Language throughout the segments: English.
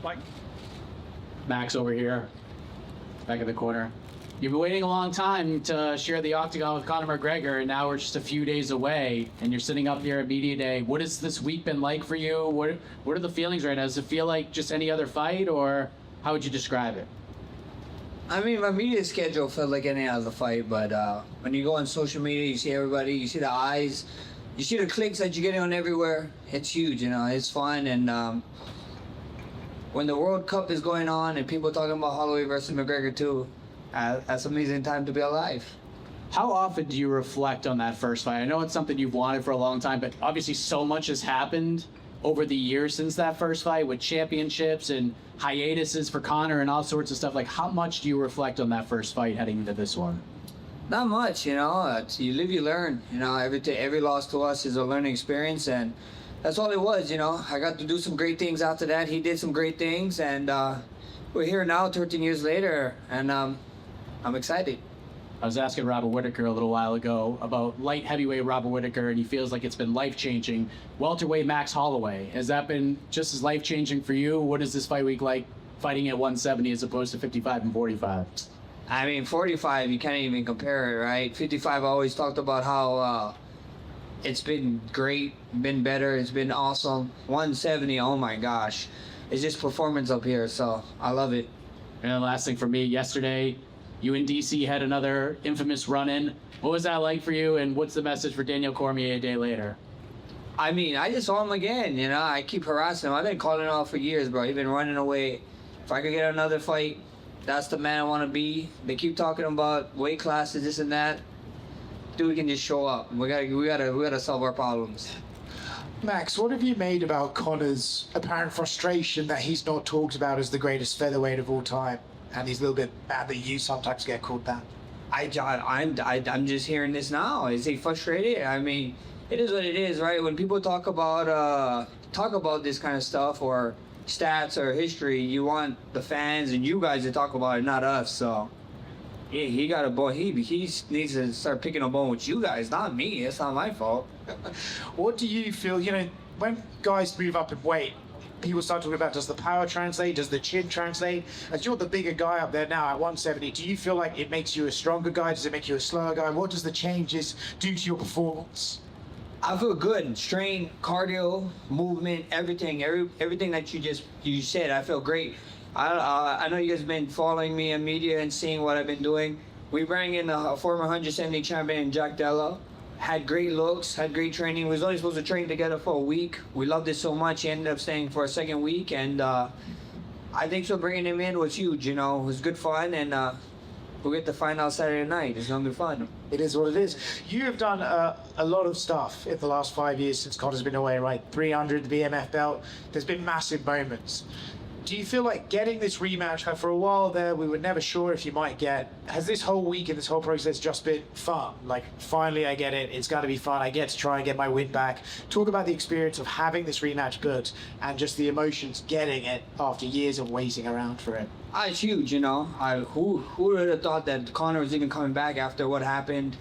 Mike. Max over here, back in the corner. You've been waiting a long time to share the octagon with Conor McGregor, and now we're just a few days away, and you're sitting up here at Media Day. What has this week been like for you? What are the feelings right now? Does it feel like just any other fight, or how would you describe it? I mean, my media schedule felt like any other fight, but when you go on social media, you see everybody, you see the eyes, you see the clicks that you're getting on everywhere. It's huge, you know, it's fun, and when the World Cup is going on and people talking about Holloway versus McGregor too, that's an amazing time to be alive. How often do you reflect on that first fight? I know it's something you've wanted for a long time, but obviously so much has happened over the years since that first fight with championships and hiatuses for Conor and all sorts of stuff. Like, how much do you reflect on that first fight heading into this one? Not much, you know. You live, you learn. You know, every loss to us is a learning experience, and that's all it was, you know. I got to do some great things after that. He did some great things, and we're here now 13 years later, and I'm excited. I was asking Robert Whittaker a little while ago about light heavyweight Robert Whittaker, and he feels like it's been life-changing. Welterweight Max Holloway, has that been just as life-changing for you? What is this fight week like, fighting at 170 as opposed to 55 and 45? I mean, 45, you can't even compare it, right? 55, I always talked about how it's been great, been better, it's been awesome. 170, oh my gosh. It's just performance up here, so I love it. And the last thing for me, yesterday, you and DC had another infamous run-in. What was that like for you, and what's the message for Daniel Cormier a day later? I mean, I just saw him again, you know. I keep harassing him. I've been calling him out for years, bro. He's been running away. If I could get another fight, that's the man I want to be. They keep talking about weight classes, this and that. Dude can just show up. We gotta solve our problems. Max, what have you made about Conor's apparent frustration that he's not talked about as the greatest featherweight of all time? And he's a little bit mad that you sometimes get called that. I'm just hearing this now. Is he frustrated? I mean, it is what it is, right? When people talk about this kind of stuff or stats or history, you want the fans and you guys to talk about it, not us. So yeah, he got a bone. He needs to start picking a bone with you guys, not me. It's not my fault. What do you feel, you know, when guys move up in weight, people start talking about, does the power translate? Does the chin translate? As you're the bigger guy up there now at 170, do you feel like it makes you a stronger guy? Does it make you a slower guy? What does the changes do to your performance? I feel good. Strength, cardio, movement, everything that you said. I feel great. I know you guys have been following me in media and seeing what I've been doing. We bring in a former 170 champion, Jack Della. Had great looks, had great training. We was only supposed to train together for a week. We loved it so much. He ended up staying for a second week, and I think so bringing him in was huge. You know, it was good fun, and we'll get to find out Saturday night. It's gonna be fun. It is what it is. You have done a lot of stuff in the last 5 years since Conor's been away, right? 300, the BMF belt. There's been massive moments. Do you feel like getting this rematch, for a while there, we were never sure if you might get, has this whole week and this whole process just been fun? Like, finally I get it, it's gotta be fun, I get to try and get my win back. Talk about the experience of having this rematch booked and just the emotions getting it after years of waiting around for it. It's huge, you know. Who would have thought that Conor was even coming back after what happened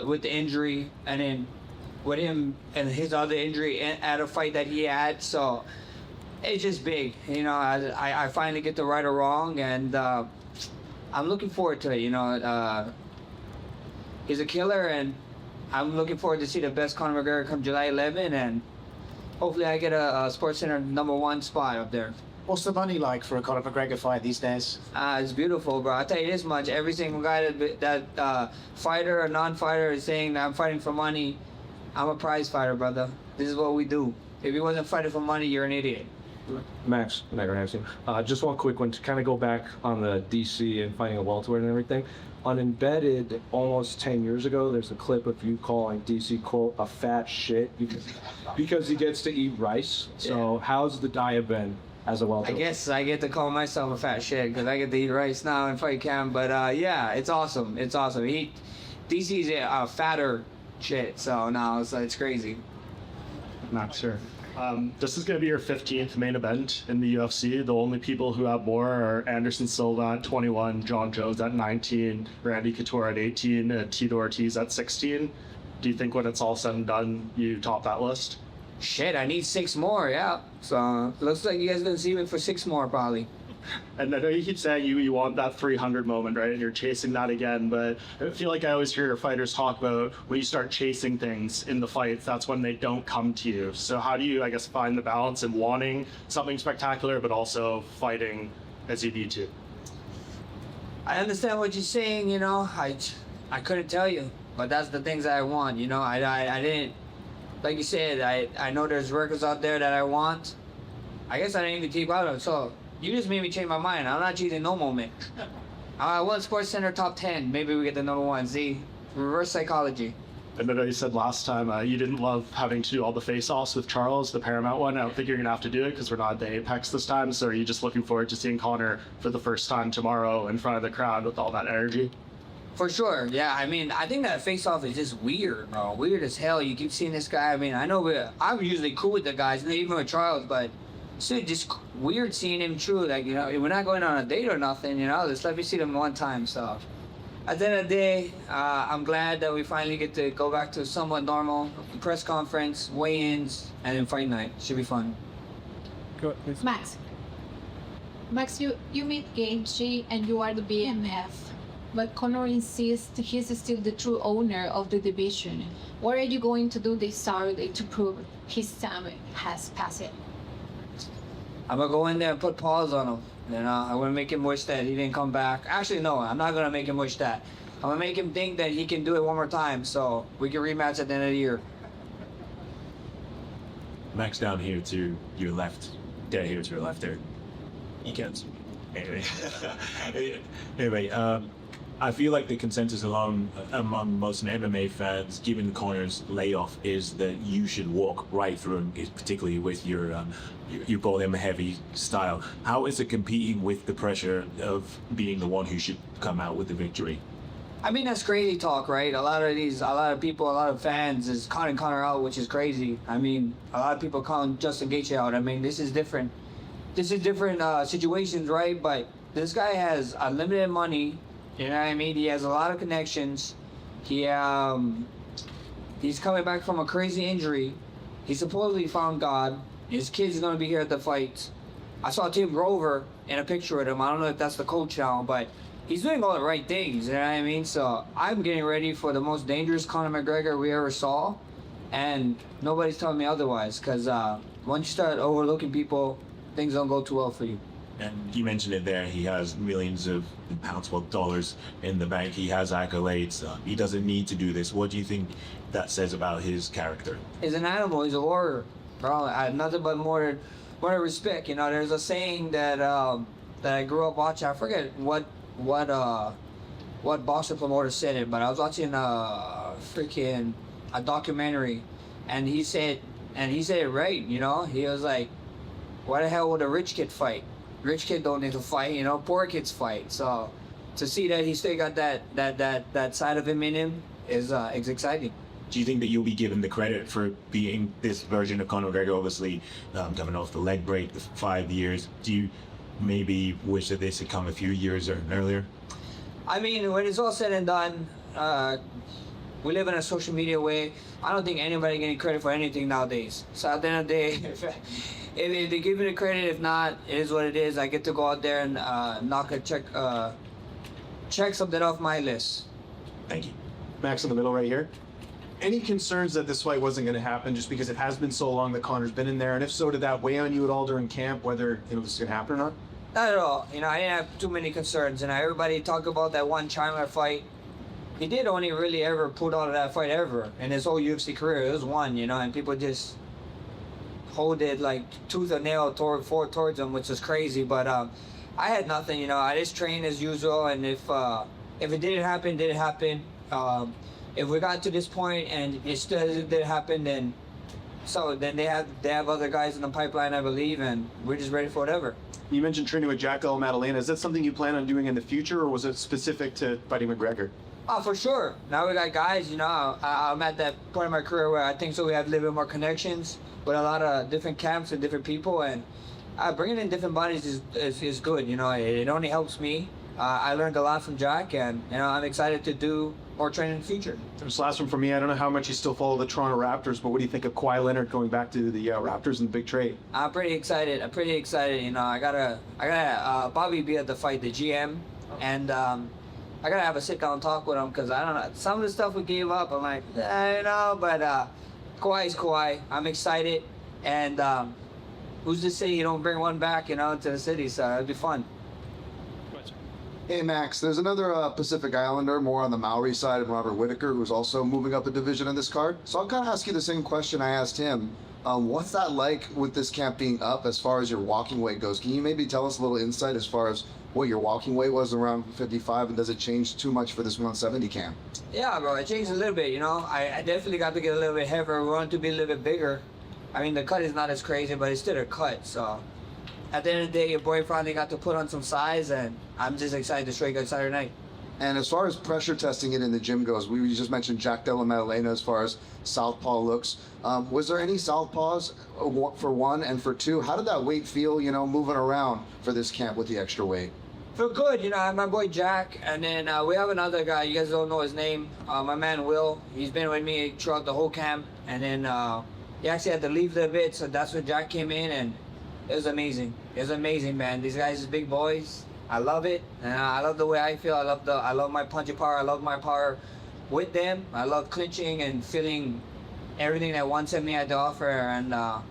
with the injury, and then with him and his other injury at a fight that he had, so it's just big, you know. I finally get to right or wrong, and I'm looking forward to it, you know. He's a killer, and I'm looking forward to see the best Conor McGregor come July 11, and hopefully I get a SportsCenter #1 spot up there. What's the money like for a Conor McGregor fight these days? It's beautiful, bro. I'll tell you this much. Every single guy that fighter or non-fighter is saying that I'm fighting for money, I'm a prize fighter, brother. This is what we do. If you wasn't fighting for money, you're an idiot. Max, just one quick one to kind of go back on the DC and fighting a welterweight and everything. On Embedded, almost 10 years ago, there's a clip of you calling DC, quote, a fat shit because he gets to eat rice. So how's the diet been as a welterweight? I guess I get to call myself a fat shit because I get to eat rice now in fight camp. But yeah, it's awesome. It's awesome. DC's a fatter shit, so no, it's crazy. Not sure. This is going to be your 15th main event in the UFC. The only people who have more are Anderson Silva at 21, John Jones at 19, Randy Couture at 18, and Tito Ortiz at 16. Do you think when it's all said and done, you top that list? Shit, I need 6 more, yeah. So looks like you guys gonna see me for 6 more probably. And I know you keep saying you want that 300 moment, right? And you're chasing that again, but I feel like I always hear fighters talk about when you start chasing things in the fights, that's when they don't come to you. So how do you, I guess, find the balance in wanting something spectacular, but also fighting as you need to? I understand what you're saying, you know. I couldn't tell you, but that's the things that I want, you know. I didn't, like you said, I know there's records out there that I want. I guess I didn't even keep out of it, so you just made me change my mind. I'm not choosing no moment. I want Sports Center top 10. Maybe we get the number 1. See, reverse psychology. And I know you said last time you didn't love having to do all the face-offs with Charles, the Paramount one. I don't think you're going to have to do it because we're not at the Apex this time. So are you just looking forward to seeing Conor for the first time tomorrow in front of the crowd with all that energy? For sure, yeah. I mean, I think that face-off is just weird, bro. Weird as hell. You keep seeing this guy. I mean, I know I'm usually cool with the guys, even with Charles, but it's just weird seeing him true. Like, you know, we're not going on a date or nothing, you know. Just let me see them one time, so. At the end of the day, I'm glad that we finally get to go back to somewhat normal. Press conference, weigh-ins, and then fight night. Should be fun. Go, please. Max, you meet Gaethje and you are the BMF, but Conor insists he's still the true owner of the division. What are you going to do this Saturday to prove his time has passed? I'm gonna go in there and put pause on him. You know, I'm gonna make him wish that he didn't come back. Actually, no, I'm not gonna make him wish that. I'm gonna make him think that he can do it one more time, so we can rematch at the end of the year. Max down here to your left. Down here to your left there. You can't. Anyway. Anyway, I feel like the consensus among most MMA fans, given Conor's layoff, is that you should walk right through him, particularly with your you call him heavy style. How is it competing with the pressure of being the one who should come out with the victory? I mean, that's crazy talk, right? A lot of people, a lot of fans is calling Conor out, which is crazy. I mean, a lot of people calling Justin Gaethje out. I mean, this is different. Situations, right? But this guy has unlimited money. You know what I mean? He has a lot of connections. He's coming back from a crazy injury. He supposedly found God. His kid's gonna be here at the fight. I saw Tim Grover in a picture with him. I don't know if that's the coach now, but he's doing all the right things. You know what I mean? So I'm getting ready for the most dangerous Conor McGregor we ever saw, and nobody's telling me otherwise. Cause once you start overlooking people, things don't go too well for you. And you mentioned it there, he has millions of pounds, well, dollars in the bank. He has accolades. He doesn't need to do this. What do you think that says about his character? He's an animal. He's a warrior, bro. I have nothing but more respect. You know, there's a saying that that I grew up watching. I forget what boxer promoter said it, but I was watching a documentary, and he said it right. You know, he was like, "Why the hell would a rich kid fight? Rich kid don't need to fight, you know, poor kids fight." So to see that he still got that side of him in him is exciting. Do you think that you'll be given the credit for being this version of Conor McGregor, obviously coming off the leg break, the 5 years? Do you maybe wish that this had come a few years earlier? I mean, when it's all said and done, we live in a social media way. I don't think anybody getting credit for anything nowadays. So at the end of the day, if they give me the credit, if not, it is what it is. I get to go out there and check something off my list. Thank you. Max in the middle right here. Any concerns that this fight wasn't going to happen just because it has been so long that Conor's been in there? And if so, did that weigh on you at all during camp, whether this is going to happen or not? Not at all. You know, I didn't have too many concerns. And everybody talked about that one Chandler fight. He did only really ever pull out of that fight ever in his whole UFC career. It was one, you know, and people just hold it like tooth and nail towards him, which is crazy. But I had nothing, you know. I just trained as usual, and if it didn't happen, didn't happen. If we got to this point and it still didn't happen, then they have other guys in the pipeline, I believe, and we're just ready for whatever. You mentioned training with Jack Della Maddalena. Is that something you plan on doing in the future, or was it specific to fighting McGregor? Oh, for sure. Now we got guys, you know, I'm at that point in my career where I think so we have a little bit more connections with a lot of different camps and different people, and bringing in different bodies is good, you know. It only helps me. I learned a lot from Jack, and, you know, I'm excited to do more training in the future. This last one for me. I don't know how much you still follow the Toronto Raptors, but what do you think of Kawhi Leonard going back to the Raptors in the big trade? I'm pretty excited. You know, I gotta Bobby be at the fight, the GM, and I gotta have a sit down talk with him because I don't know some of the stuff we gave up. I'm like, you know, but Kawhi's Kawhi. I'm excited, and who's to say you don't bring one back, you know, to the city? So it'd be fun. Hey Max, there's another Pacific Islander, more on the Maori side, of Robert Whitaker, who's also moving up a division in this card. So I'll kind of ask you the same question I asked him. What's that like with this camp being up as far as your walking weight goes? Can you maybe tell us a little insight as far as what your walking weight was around 55, and does it change too much for this 170 camp? Yeah, bro, it changed a little bit, you know. I definitely got to get a little bit heavier. We wanted to be a little bit bigger. I mean, the cut is not as crazy, but it's still a cut, so. At the end of the day, your boy finally got to put on some size, and I'm just excited to straight good Saturday night. And as far as pressure testing it in the gym goes, we just mentioned Jack Della Maddalena as far as southpaw looks. Was there any southpaws for one, and for two, how did that weight feel, you know, moving around for this camp with the extra weight? Feel good, you know. I have my boy Jack, and then we have another guy. You guys don't know his name. My man Will. He's been with me throughout the whole camp, and then he actually had to leave a bit, so that's when Jack came in, and it was amazing. It was amazing, man. These guys are big boys. I love it, and I love the way I feel. I love my punching power. I love my power with them. I love clinching and feeling everything that 170 had to offer, and I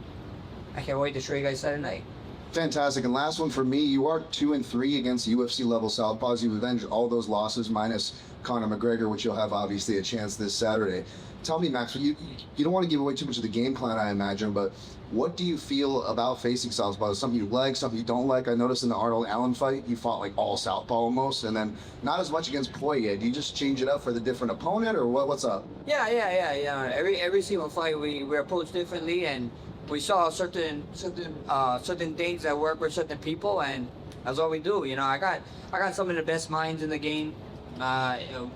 can't wait to show you guys Saturday night. Fantastic. And last one for me, you are 2-3 against UFC level southpaws. You've avenged all those losses minus Conor McGregor, which you'll have obviously a chance this Saturday. Tell me, Max, you don't want to give away too much of the game plan, I imagine, but what do you feel about facing southpaws? Something you like, something you don't like? I noticed in the Arnold Allen fight, you fought like all southpaw almost, and then not as much against Poirier. Do you just change it up for the different opponent, or what's up? Yeah. Every single fight we approach differently, and we saw certain things that work with certain people, and that's what we do. You know, I got some of the best minds in the game. You know,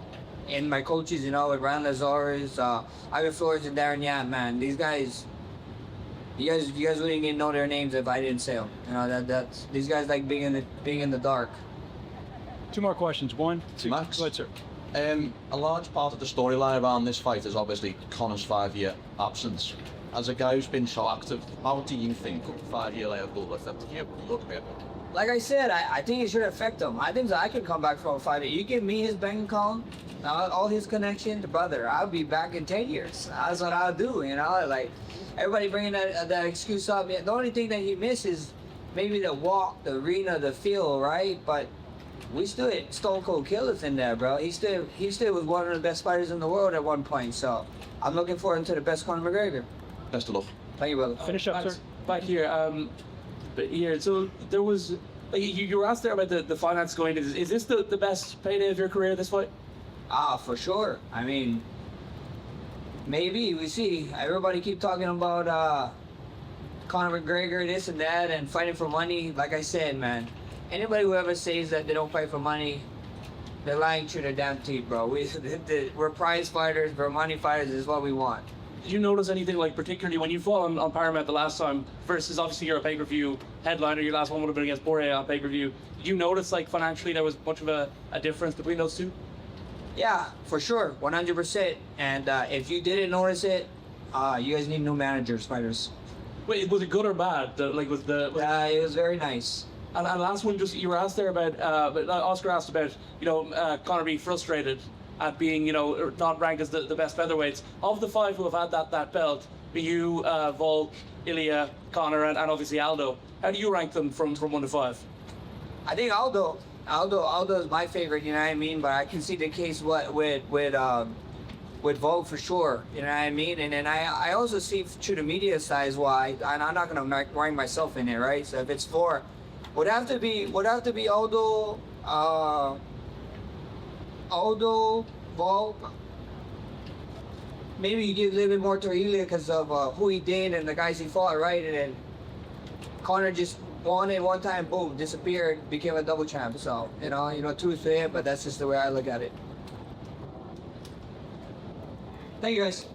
and my coaches, you know, with Ryan Lazarus, Ivan Flores, and Darren Yam, man, these guys. You guys wouldn't even know their names if I didn't say them. You know, that's these guys like being in the dark. Two more questions. One, two. Max? Go ahead, sir. A large part of the storyline around this fight is obviously Conor's 5-year absence. As a guy who's been so active, how do you think 5-year layoff will affect you? Look at it. Like I said, I think it should affect him. I think I could come back from a fight. You give me his bank account, all his connections, brother, I'll be back in 10 years. That's what I'll do, you know? Like, everybody bringing that excuse up. The only thing that he misses, maybe the walk, the arena, the feel, right? But we still had Stone Cold Killers in there, bro. He still was one of the best fighters in the world at one point. So I'm looking forward to the best Conor McGregor. Best of luck. Thank you, brother. Finish up, sir. Back here, so there was, like, you were asked there about the finance going. Is this the best payday of your career, this fight? For sure. I mean, maybe, we see. Everybody keep talking about Conor McGregor, this and that, and fighting for money. Like I said, man, anybody who ever says that they don't fight for money, they're lying through their damn teeth, bro. We're prize fighters, we're money fighters, this is what we want. Did you notice anything, like, particularly when you fought on Paramount the last time, versus obviously you're a pay-per-view headliner, your last one would have been against Poirier on pay-per-view. Did you notice, like, financially there was much of a difference between those two? Yeah, for sure, 100%. And if you didn't notice it, you guys need new managers, fighters. Wait, was it good or bad? It was very nice. And last one, just you were asked there about, Oscar asked about, you know, Conor being frustrated at being, you know, not ranked as the best featherweights. Of the 5 who have had that belt, be you, Volk, Ilya, Conor, and obviously Aldo, how do you rank them from 1 to 5? I think Aldo is my favorite, you know what I mean? But I can see the case with Volk for sure, you know what I mean? And then I also see through the media size why, and I'm not gonna rank myself in it, right? So if it's 4, would have to be Aldo, Volk. Maybe you give a little bit more to Ilya because of who he did and the guys he fought, right? And then Conor just won it one time, boom, disappeared, became a double champ. So, you know, 2 is for him, but that's just the way I look at it. Thank you, guys.